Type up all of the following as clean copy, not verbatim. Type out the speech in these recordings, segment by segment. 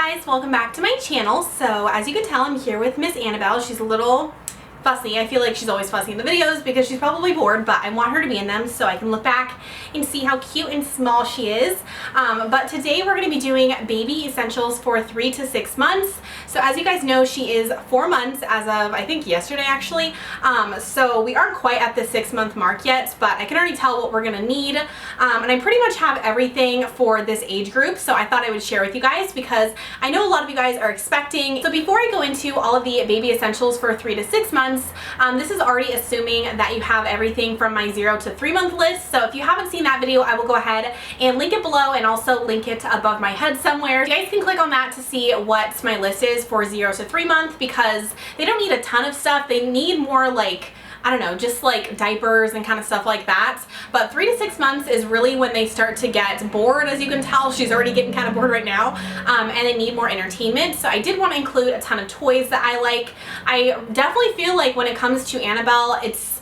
guys, welcome back to my channel. So as you can tell, I'm here with Miss Annabelle. She's a little fussy. I feel like she's always fussy in the videos because she's probably bored, but I want her to be in them so I can look back and see how cute and small she is. But today we're going to be doing baby essentials for 3 to 6 months. So as you guys know, she is 4 months as of, I think, yesterday actually. So we aren't quite at the 6-month mark yet, but I can already tell what we're going to need. And I pretty much have everything for this age group, so I thought I would share with you guys because I know a lot of you guys are expecting. So before I go into all of the baby essentials for 3 to 6 months, this is already assuming that you have everything from my 0 to 3 month list. So if you haven't seen that video, I will go ahead and link it below and also link it above my head somewhere. You guys can click on that to see what my list is for 0 to 3 month because they don't need a ton of stuff. They need more like, I don't know, just like diapers and kind of stuff like that. But 3 to 6 months is really when they start to get bored. As you can tell, she's already getting kind of bored right now, and they need more entertainment. So I did want to include a ton of toys that I like. I definitely feel like when it comes to Annabelle, it's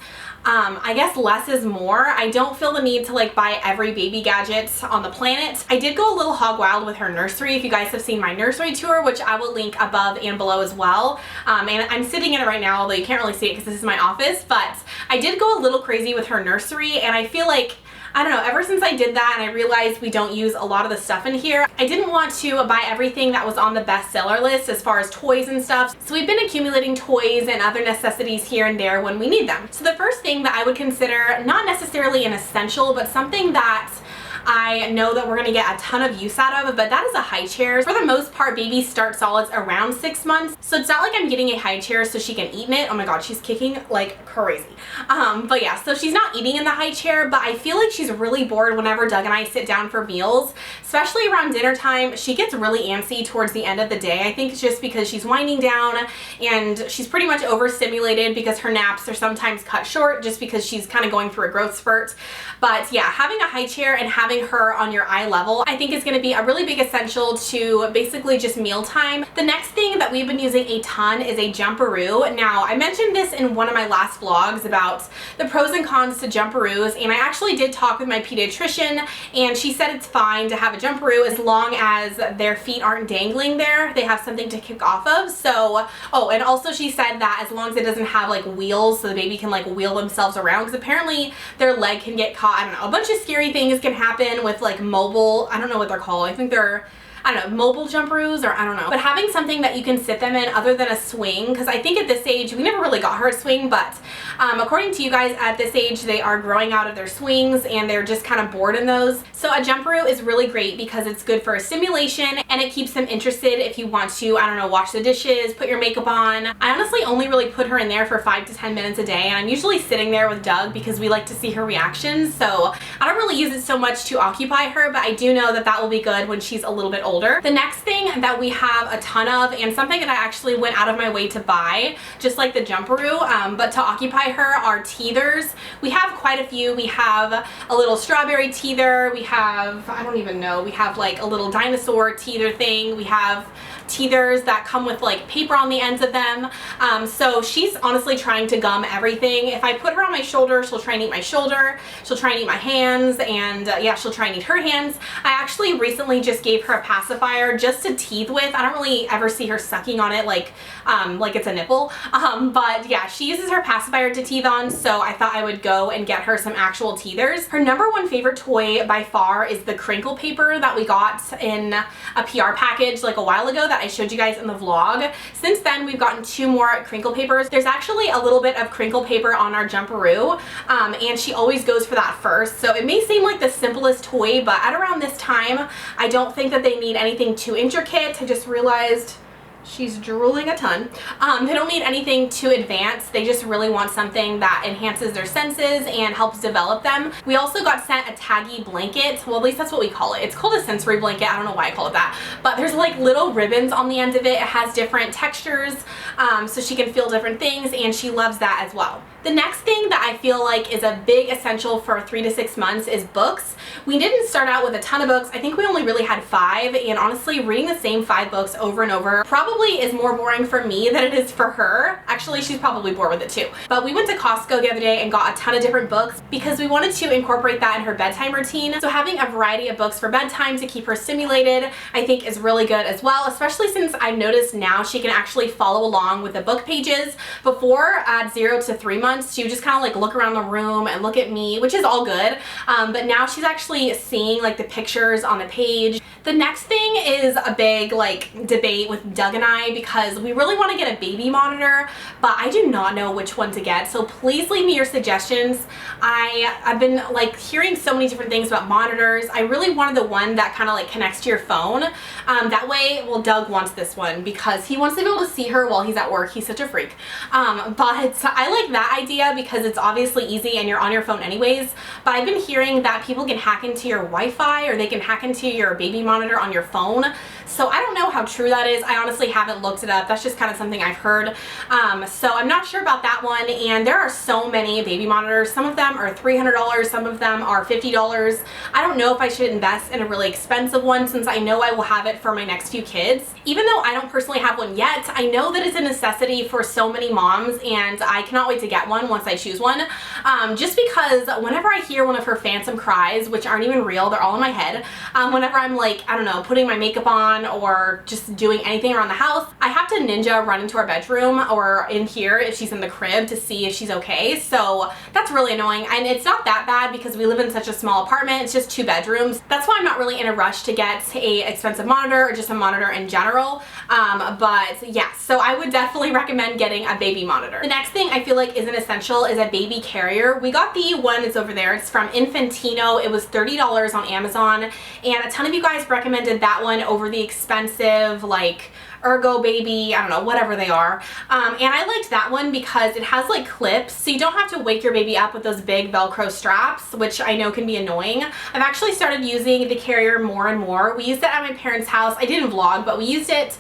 I guess less is more. I don't feel the need to like buy every baby gadget on the planet. I did go a little hog wild with her nursery. If you guys have seen my nursery tour, which I will link above and below as well. And I'm sitting in it right now, although you can't really see it because this is my office, but I did go a little crazy with her nursery, and I feel like, I don't know, ever since I did that and I realized we don't use a lot of the stuff in here, I didn't want to buy everything that was on the bestseller list as far as toys and stuff. So we've been accumulating toys and other necessities here and there when we need them. So the first thing that I would consider not necessarily an essential, but something that I know that we're going to get a ton of use out of, but that is a high chair. For the most part, babies start solids around 6 months, so it's not like I'm getting a high chair so she can eat in it. Oh my god, she's kicking like crazy. But yeah, so she's not eating in the high chair, but I feel like she's really bored whenever Doug and I sit down for meals, especially around dinner time. She gets really antsy towards the end of the day. I think it's just because she's winding down and she's pretty much overstimulated because her naps are sometimes cut short just because she's kind of going through a growth spurt. But yeah, having a high chair and having her on your eye level, I think is going to be a really big essential to basically just mealtime. The next thing that we've been using a ton is a Jumperoo. Now, I mentioned this in one of my last vlogs about the pros and cons to Jumperoos, and I actually did talk with my pediatrician, and she said it's fine to have a Jumperoo as long as their feet aren't dangling there. They have something to kick off of. So, oh, and also she said that as long as it doesn't have like wheels so the baby can like wheel themselves around, because apparently their leg can get caught. I don't know, a bunch of scary things can happen with like mobile, I don't know what they're called. I think they're, I don't know, mobile Jumperoos, or I don't know. But having something that you can sit them in other than a swing, because I think at this age, we never really got her a swing, but according to you guys, at this age, they are growing out of their swings and they're just kind of bored in those. So a Jumperoo is really great because it's good for stimulation and it keeps them interested if you want to, I don't know, wash the dishes, put your makeup on. I honestly only really put her in there for 5 to 10 minutes a day, and I'm usually sitting there with Doug because we like to see her reactions. So I don't really use it so much to occupy her, but I do know that that will be good when she's a little bit older. The next thing that we have a ton of, and something that I actually went out of my way to buy, just like the Jumperoo, but to occupy her, are teethers. We have quite a few. We have a little strawberry teether. We have, I don't even know, we have like a little dinosaur teether thing. We have teethers that come with like paper on the ends of them. So she's honestly trying to gum everything. If I put her on my shoulder, she'll try and eat my shoulder. She'll try and eat my hands, and yeah, she'll try and eat her hands. I actually recently just gave her a pacifier just to teeth with. I don't really ever see her sucking on it like it's a nipple. But yeah, she uses her pacifier to teeth on, so I thought I would go and get her some actual teethers. Her #1 favorite toy by far is the crinkle paper that we got in a PR package like a while ago that I showed you guys in the vlog. Since then, we've gotten 2 more crinkle papers. There's actually a little bit of crinkle paper on our Jumperoo, and she always goes for that first. So it may seem like the simplest toy, but at around this time, I don't think that they need anything too intricate. I just realized she's drooling a ton. They don't need anything too advanced. They just really want something that enhances their senses and helps develop them. We also got sent a taggy blanket. Well, at least that's what we call it. It's called a sensory blanket. I don't know why I call it that. But there's like little ribbons on the end of it. It has different textures, so she can feel different things, and she loves that as well. The next thing that I feel like is a big essential for 3 to 6 months is books. We didn't start out with a ton of books. I think we only really had 5, and honestly, reading the same 5 books over and over probably is more boring for me than it is for her. Actually, she's probably bored with it too. But we went to Costco the other day and got a ton of different books because we wanted to incorporate that in her bedtime routine. So having a variety of books for bedtime to keep her stimulated, I think is really good as well, especially since I've noticed now she can actually follow along with the book pages. Before, at 0 to 3 months, she would just kind of like look around the room and look at me, which is all good. But now she's actually seeing like the pictures on the page. The next thing is a big like debate with Doug and I because we really want to get a baby monitor, but I do not know which one to get. So please leave me your suggestions. I've been like hearing so many different things about monitors. I really wanted the one that kind of like connects to your phone. That way, well, Doug wants this one because he wants to be able to see her while he's at work. He's such a freak. But I like that idea because it's obviously easy and you're on your phone anyways. But I've been hearing that people can hack into your Wi-Fi or they can hack into your baby monitor on your phone. So I don't know how true that is. I honestly haven't looked it up. That's just kind of something I've heard. So I'm not sure about that one. And there are so many baby monitors. Some of them are $300. Some of them are $50. I don't know if I should invest in a really expensive one since I know I will have it for my next few kids. Even though I don't personally have one yet, I know that it's a necessity for so many moms and I cannot wait to get one once I choose one. Just because whenever I hear one of her phantom cries, which aren't even real, they're all in my head, whenever I'm like, I don't know, putting my makeup on or just doing anything around the house, I have to ninja run into our bedroom or in here if she's in the crib to see if she's okay. So that's really annoying, and it's not that bad because we live in such a small apartment. It's just 2 bedrooms. That's why I'm not really in a rush to get a expensive monitor or just a monitor in general. But yeah, so I would definitely recommend getting a baby monitor. The next thing I feel like is an essential is a baby carrier. We got the one that's over there. It's from Infantino. It was $30 on Amazon, and a ton of you guys recommended that one over the expensive like Ergo Baby, I don't know, whatever they are. And I liked that one because it has like clips, so you don't have to wake your baby up with those big Velcro straps, which I know can be annoying. I've actually started using the carrier more and more. We used it at my parents' house. I didn't vlog, but we used it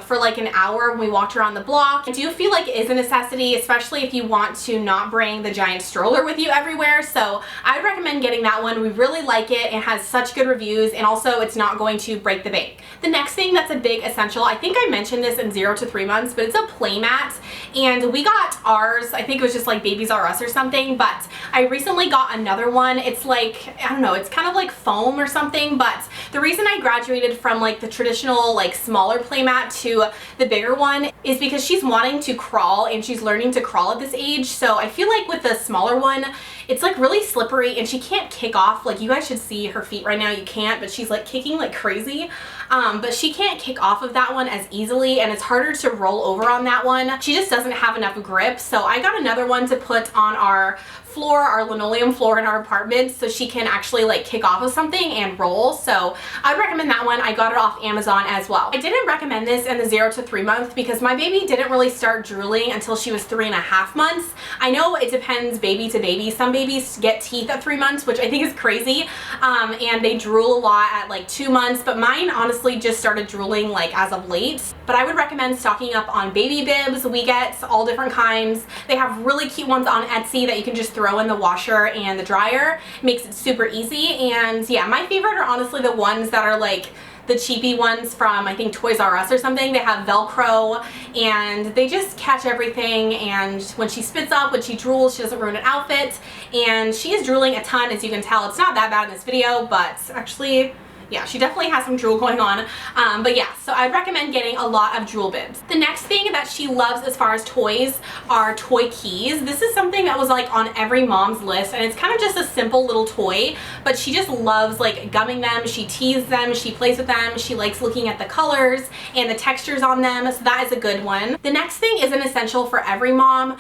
for like an hour when we walked around the block. I do feel like it is a necessity, especially if you want to not bring the giant stroller with you everywhere. So I'd recommend getting that one. We really like it. It has such good reviews, and also it's not going to break the bank. The next thing that's a big essential, I think I mentioned this in 0 to 3 months, but it's a play mat, and we got ours, I think it was just like Babies R Us or something, but I recently got another one. It's like, I don't know, it's kind of like foam or something, but the reason I graduated from like the traditional like smaller play mat to the bigger one is because she's wanting to crawl and she's learning to crawl at this age. So I feel like with the smaller one, it's like really slippery and she can't kick off. Like, you guys should see her feet right now. You can't, but she's like kicking like crazy. But she can't kick off of that one as easily, and it's harder to roll over on that one. She just doesn't have enough grip. So I got another one to put on our floor, our linoleum floor in our apartment, so she can actually like kick off of something and roll. So I'd recommend that one. I got it off Amazon as well. I didn't recommend this in the 0 to 3 month because my baby didn't really start drooling until she was 3.5 months. I know it depends baby to baby. Some babies get teeth at 3 months, which I think is crazy, and they drool a lot at like 2 months, but mine honestly just started drooling like as of late. But I would recommend stocking up on baby bibs. We get all different kinds. They have really cute ones on Etsy that you can just throw in the washer and the dryer. It makes it super easy. And yeah, my favorite are honestly the ones that are like the cheapy ones from, I think, Toys R Us or something. They have Velcro and they just catch everything, and when she spits up, when she drools, she doesn't ruin an outfit. And she is drooling a ton, as you can tell. It's not that bad in this video, but actually, yeah, she definitely has some drool going on. But yeah, so I'd recommend getting a lot of drool bibs. The next thing that she loves as far as toys are toy keys. This is something that was like on every mom's list, and it's kind of just a simple little toy, but she just loves like gumming them. She teases them, she plays with them, she likes looking at the colors and the textures on them, so that is a good one. The next thing is an essential for every mom,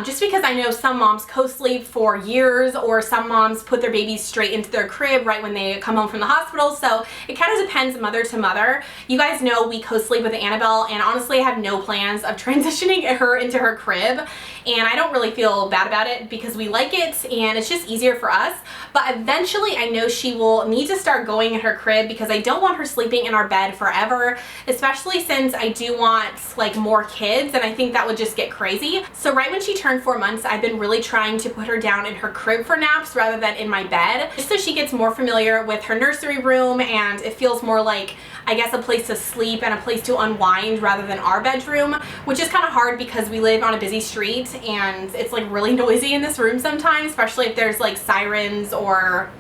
just because I know some moms co-sleep for years, or some moms put their babies straight into their crib right when they come home from the hospital. So so it kind of depends mother to mother. You guys know we co-sleep with Annabelle, and honestly I have no plans of transitioning her into her crib, and I don't really feel bad about it because we like it and it's just easier for us. But eventually I know she will need to start going in her crib because I don't want her sleeping in our bed forever, especially since I do want like more kids, and I think that would just get crazy. So right when she turned 4 months, I've been really trying to put her down in her crib for naps rather than in my bed, just so she gets more familiar with her nursery room and it feels more like, I guess, a place to sleep and a place to unwind rather than our bedroom, which is kind of hard because we live on a busy street and it's like really noisy in this room sometimes, especially if there's like sirens or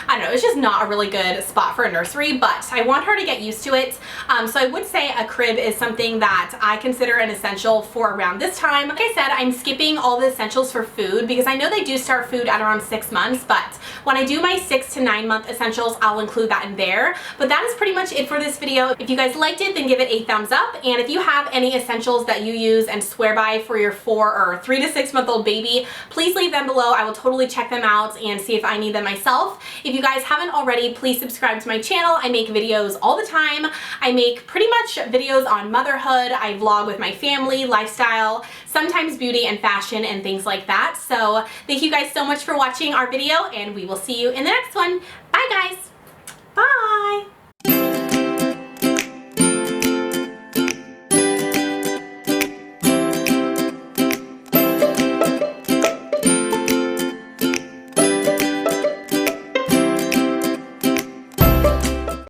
I don't know, it's just not a really good spot for a nursery, but I want her to get used to it. So I would say a crib is something that I consider an essential for around this time. Like I said, I'm skipping all the essentials for food because I know they do start food at around 6 months, but when I do my 6 to 9 month essentials, I'll include that in there. But that is pretty much it for this video. If you guys liked it, then give it a thumbs up. And if you have any essentials that you use and swear by for your 4 or 3 to 6 month old baby, please leave them below. I will totally check them out and see if I need them myself. If you guys haven't already, please subscribe to my channel. I make videos all the time. I make pretty much videos on motherhood. I vlog with my family, lifestyle, sometimes beauty and fashion and things like that. So thank you guys so much for watching our video, and we will see you in the next one. Bye guys. Bye.